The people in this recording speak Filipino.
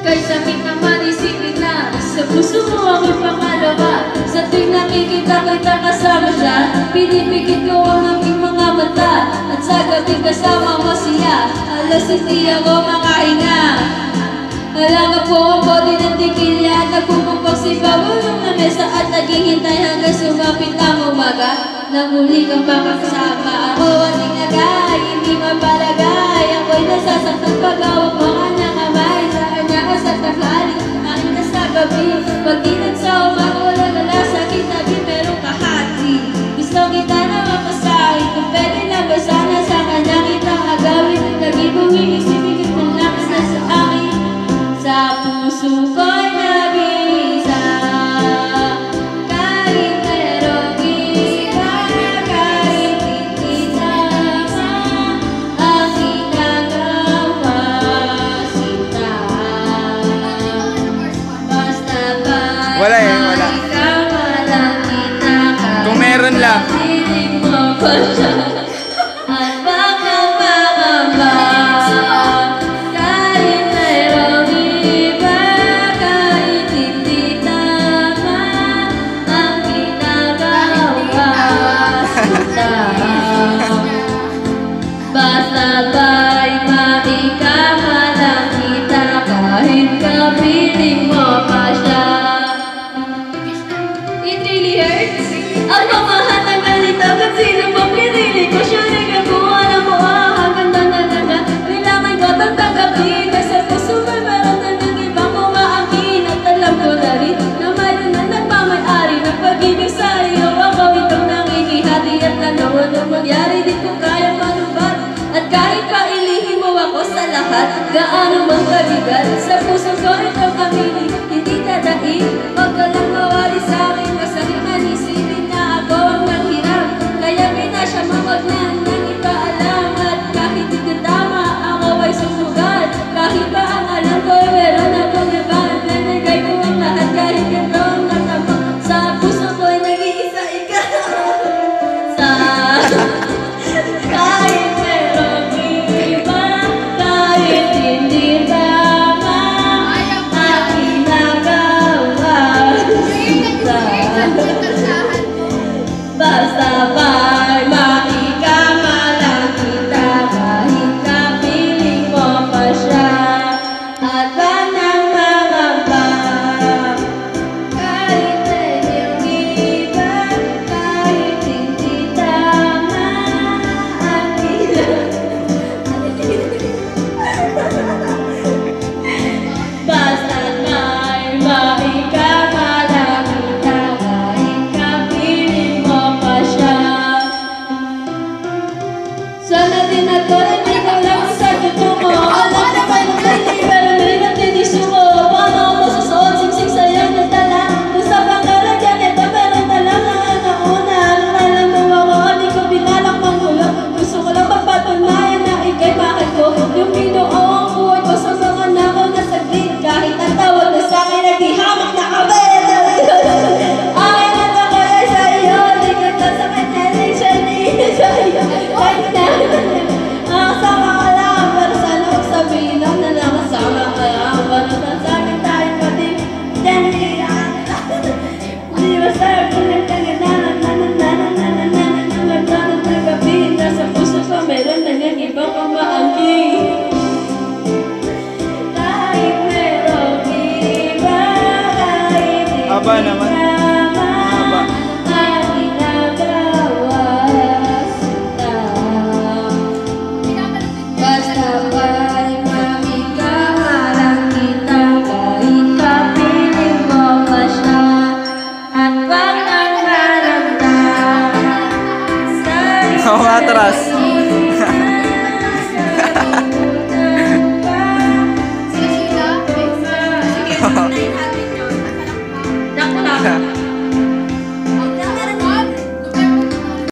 Kahit sakit naman isipin na sa puso mo ako'y pangalawa. Sa tuwing nakikita kita kasama siya, pinipikit ko ang aking mga mata. At sa gabi kasama mo siya, alas hindi ako makahinga. Alaga po ang bote ng tikilya, nagpupupok si Pabulong na mesa at naghihintay hanggang sumapit ang umaga. Nang muli kang pakasama ako at inagay, hindi mapalagay. Ako'y nasasaktan pag-awak mo ka ng kamay. Sa kanya ka sa tanghali, akin ka sa gabi. Pag-inag sa umaga, wala na sa kitabi, merong kahati. Gusto kita na mapasahin, kung pwede lang ba sana sa kanya kitang agawin. Lagi bumigisipikit ng lakas na sa akin. Sa puso ko'y nag-iisa, kahit merong iba, kahit hindi tama ang ginagawa sinta. Basta ba Wala. ikaw lang kita ka, Kung meron lang. piling mo ko siya. At baka makaba, kahit mayroong iba, kahit hindi tama ang ginagawa sinta. Basta ba'y maikama lang kita, kahit kapiling mo pa siya. It really hurts. Ang pamahal ng galita, ba't sino bang pinili ko? Siya rin ang kung alam mo hanggang nananaga. Kailangan ko itong tanggapin, sa puso may meron na ng ibang kumaangkin. At alam ko na rin na mayroon na nagmamay-ari ng pag-ibig sa iyo. Ako itong nangingihati at tanong anong mangyari, di ko kaya manubat. At kahit pa ilihin mo ako sa lahat, gaano mang kabigat, sa puso ko itong aminin, hindi dadaig. Huwag ka lang mawali sa akin, masakit man isipin na ako ang nanghiram. Kaya pinasya mawag na nang ipaalam. At kahit hindi tama, ako ay sumugat. Kahit pa ang alam ko, meron akong iban. Nanagay ko ang lahat kahit ganito ang natama. Sa puso ko'y nag-iisa ikaw. Sa kahit merong iba, kahit hindi tama ang ginagawa sinta. Basta ba'y maikama lang kita, kahit kapiling mo pa siya. At ba nang mangamba, kahit mayroong iba, kahit hindi tama ang basta't may maikama lang kita, kahit kapiling mo pa siya. Sana din ako